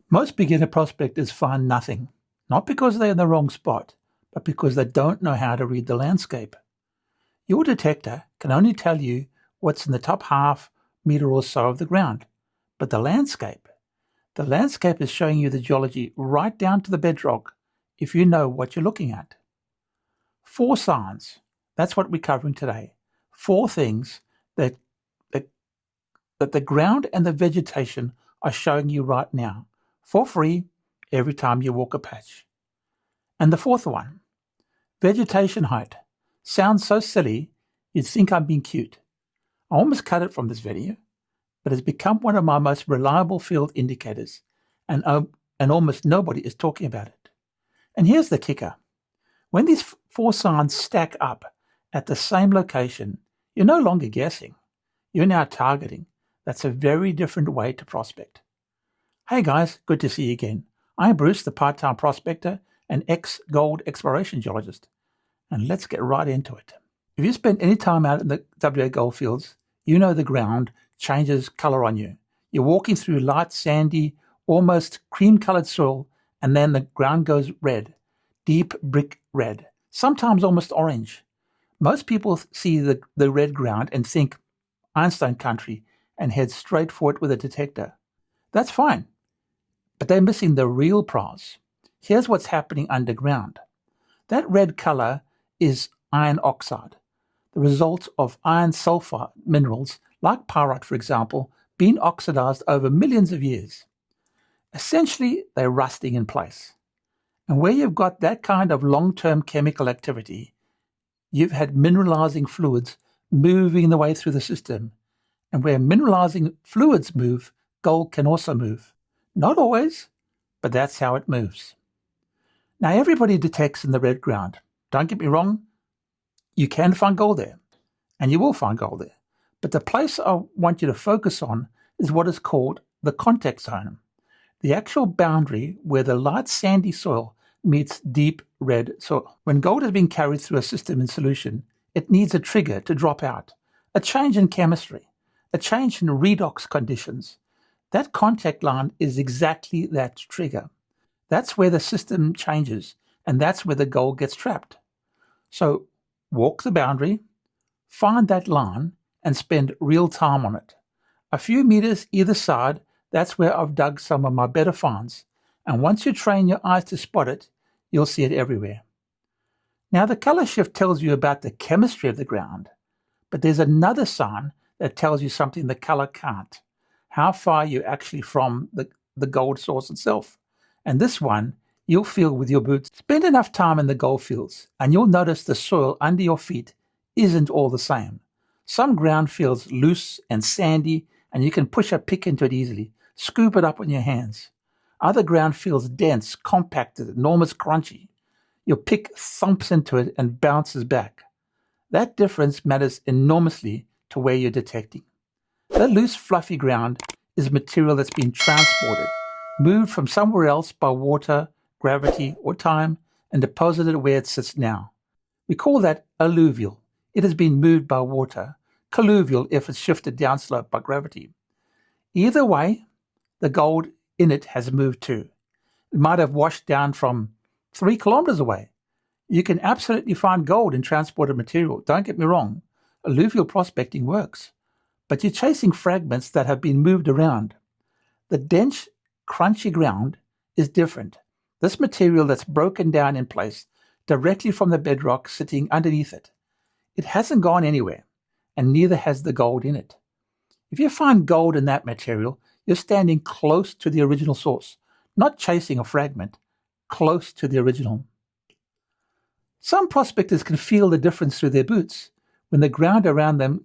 Most beginner prospectors find nothing, not because they're in the wrong spot, but because they don't know how to read the landscape. Your detector can only tell you what's in the top half meter or so of the ground, but the landscape is showing you the geology right down to the bedrock if you know what you're looking at. 4 signs, that's what we're covering today. 4 things that the ground and the vegetation are showing you right now, for free, every time you walk a patch. And the 4th one, vegetation height. Sounds so silly, you'd think I'm being cute. I almost cut it from this video, but it's become one of my most reliable field indicators, and almost nobody is talking about it. And here's the kicker. When these 4 signs stack up at the same location, you're no longer guessing. You're now targeting. That's a very different way to prospect. Hey guys, good to see you again. I'm Bruce, the part-time prospector and ex-gold exploration geologist. And let's get right into it. If you spend any time out in the WA goldfields, you know the ground changes color on you. You're walking through light, sandy, almost cream-colored soil, and then the ground goes red, deep brick red, sometimes almost orange. Most people see the red ground and think ironstone country and head straight for it with a detector. That's fine, but they're missing the real prize. Here's what's happening underground. That red color is iron oxide, the result of iron sulfide minerals like pyrite, for example, being oxidized over millions of years. Essentially, they're rusting in place. And where you've got that kind of long-term chemical activity, you've had mineralizing fluids moving their way through the system. And where mineralizing fluids move, gold can also move. Not always, but that's how it moves. Now, everybody detects in the red ground. Don't get me wrong, you can find gold there, and you will find gold there. But the place I want you to focus on is what is called the contact zone, the actual boundary where the light sandy soil meets deep red soil. When gold has been carried through a system in solution, it needs a trigger to drop out, a change in chemistry, a change in redox conditions. That contact line is exactly that trigger. That's where the system changes, and that's where the gold gets trapped. So walk the boundary, find that line, and spend real time on it. A few meters either side, that's where I've dug some of my better finds. And once you train your eyes to spot it, you'll see it everywhere. Now, the color shift tells you about the chemistry of the ground, but there's another sign that tells you something the color can't, how far you're actually from the gold source itself. And this one, you'll feel with your boots. Spend enough time in the gold fields, and you'll notice the soil under your feet isn't all the same. Some ground feels loose and sandy, and you can push a pick into it easily, scoop it up on your hands. Other ground feels dense, compacted, and almost crunchy. Your pick thumps into it and bounces back. That difference matters enormously to where you're detecting. That loose, fluffy ground is material that's been transported, moved from somewhere else by water, gravity, or time, and deposited where it sits now. We call that alluvial. It has been moved by water. Colluvial if it's shifted downslope by gravity. Either way, the gold in it has moved too. It might have washed down from 3 kilometers away. You can absolutely find gold in transported material. Don't get me wrong. Alluvial prospecting works. But you're chasing fragments that have been moved around. The dense, crunchy ground is different. This material that's broken down in place directly from the bedrock sitting underneath it. It hasn't gone anywhere, and neither has the gold in it. If you find gold in that material, you're standing close to the original source, not chasing a fragment, close to the original. Some prospectors can feel the difference through their boots when the ground around them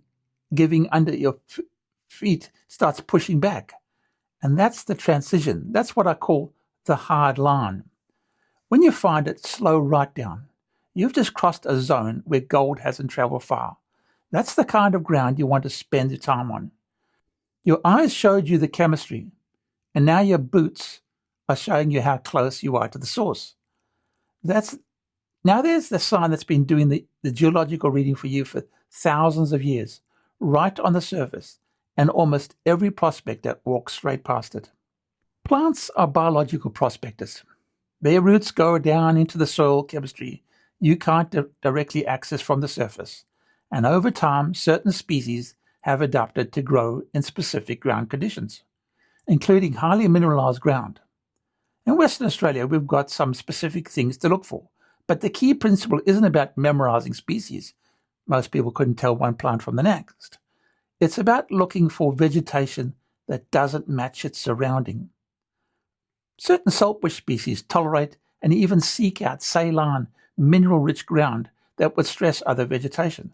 giving under your feet starts pushing back. And that's the transition. That's what I call the hard line. When you find it, slow right down. You've just crossed a zone where gold hasn't traveled far. That's the kind of ground you want to spend your time on. Your eyes showed you the chemistry, and now your boots are showing you how close you are to the source. Now there's the sign that's been doing the geological reading for you for thousands of years, right on the surface, and almost every prospector walks straight past it. Plants are biological prospectors. Their roots go down into the soil chemistry you can't directly access from the surface, and over time certain species have adapted to grow in specific ground conditions, including highly mineralized ground. In Western Australia, we've got some specific things to look for, but the key principle isn't about memorizing species. Most people couldn't tell one plant from the next. It's about looking for vegetation that doesn't match its surrounding. Certain saltbush species tolerate and even seek out saline, mineral-rich ground that would stress other vegetation.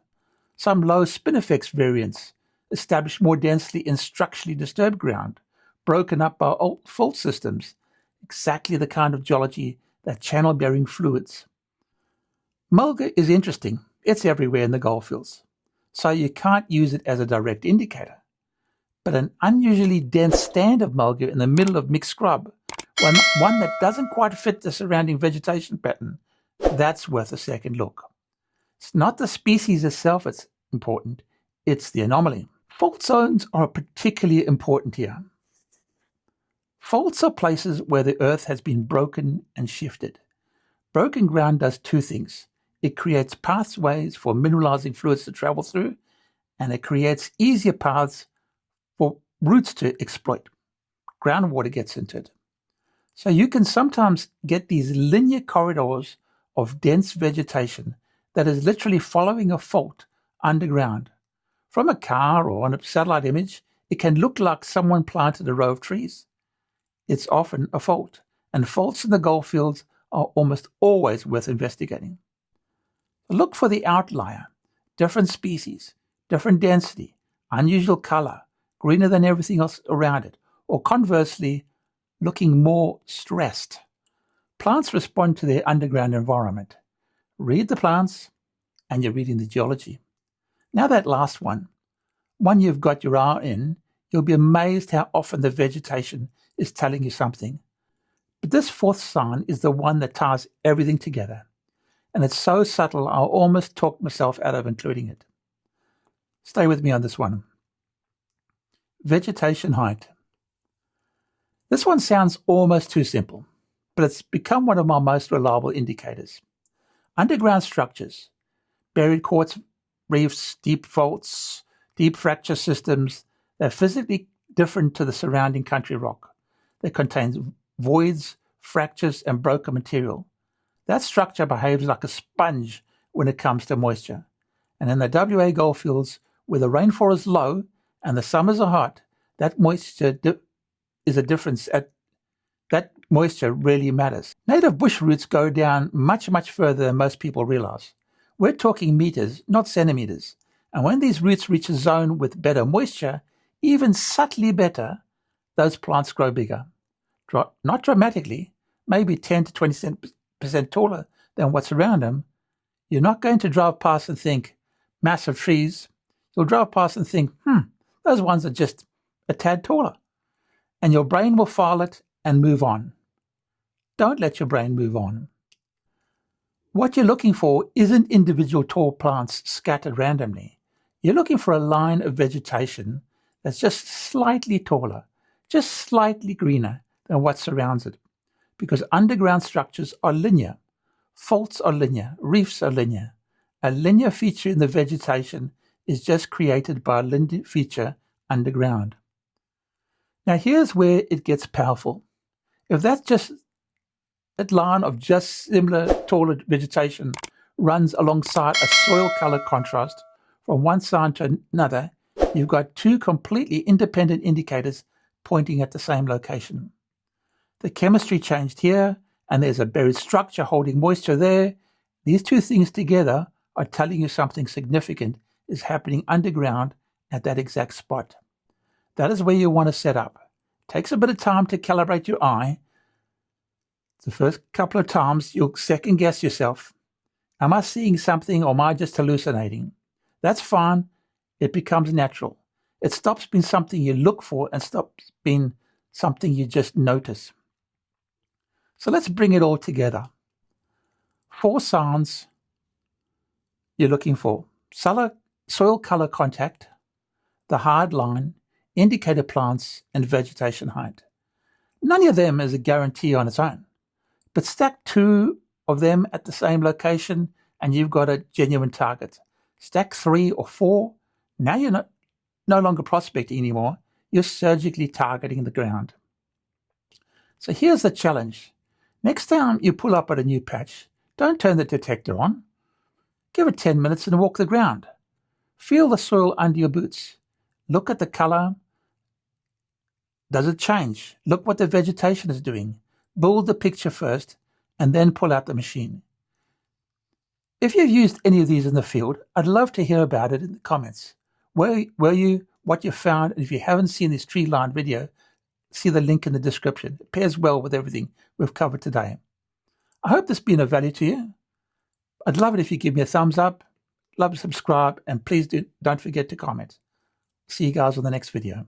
Some low spinifex variants establish more densely in structurally disturbed ground, broken up by old fault systems, exactly the kind of geology that channel bearing fluids. Mulga is interesting. It's everywhere in the goldfields, so you can't use it as a direct indicator. But an unusually dense stand of mulga in the middle of mixed scrub, one that doesn't quite fit the surrounding vegetation pattern, that's worth a second look. It's not the species itself that's important, it's the anomaly. Fault zones are particularly important here. Faults are places where the earth has been broken and shifted. Broken ground does two things. It creates pathways for mineralizing fluids to travel through, and it creates easier paths for roots to exploit. Groundwater gets into it. So you can sometimes get these linear corridors of dense vegetation that is literally following a fault underground. From a car or on a satellite image, it can look like someone planted a row of trees. It's often a fault, and faults in the goldfields are almost always worth investigating. Look for the outlier, different species, different density, unusual color, greener than everything else around it, or conversely, looking more stressed. Plants respond to their underground environment. Read the plants, and you're reading the geology. Now that last one you've got your eye in, you'll be amazed how often the vegetation is telling you something. But this fourth sign is the one that ties everything together. And it's so subtle, I'll almost talk myself out of including it. Stay with me on this one. Vegetation height. This one sounds almost too simple, but it's become one of my most reliable indicators. Underground structures, buried quartz reefs, deep faults, deep fracture systems, they're physically different to the surrounding country rock. They contain voids, fractures, and broken material. That structure behaves like a sponge when it comes to moisture. And in the WA goldfields, where the rainfall is low and the summers are hot, that moisture is a difference. That moisture really matters. Native bush roots go down much, much further than most people realize. We're talking meters, not centimeters. And when these roots reach a zone with better moisture, even subtly better, those plants grow bigger. Not dramatically, maybe 10 to 20% taller than what's around them. You're not going to drive past and think, massive trees. You'll drive past and think, those ones are just a tad taller. And your brain will file it and move on. Don't let your brain move on. What you're looking for isn't individual tall plants scattered randomly. You're looking for a line of vegetation that's just slightly taller, just slightly greener than what surrounds it. Because underground structures are linear. Faults are linear. Reefs are linear. A linear feature in the vegetation is just created by a linear feature underground. Now here's where it gets powerful. If that's just that line of just similar taller vegetation runs alongside a soil color contrast from one side to another, you've got two completely independent indicators pointing at the same location. The chemistry changed here, and there's a buried structure holding moisture there. These two things together are telling you something significant is happening underground at that exact spot. That is where you want to set up. It takes a bit of time to calibrate your eye. The first couple of times, you'll second guess yourself. Am I seeing something or am I just hallucinating? That's fine. It becomes natural. It stops being something you look for and stops being something you just notice. So let's bring it all together. 4 signs you're looking for. Soil color contact, the hard line, indicator plants, and vegetation height. None of them is a guarantee on its own, but stack 2 of them at the same location and you've got a genuine target. Stack 3 or 4, now you're no longer prospecting anymore, you're surgically targeting the ground. So here's the challenge. Next time you pull up at a new patch, don't turn the detector on. Give it 10 minutes and walk the ground. Feel the soil under your boots. Look at the color. Does it change? Look what the vegetation is doing. Build the picture first and then pull out the machine. If you've used any of these in the field, I'd love to hear about it in the comments. Where were you, what you found, and if you haven't seen this tree line video, see the link in the description. It pairs well with everything we've covered today. I hope this has been of value to you. I'd love it if you give me a thumbs up, love to subscribe, and please don't forget to comment. See you guys on the next video.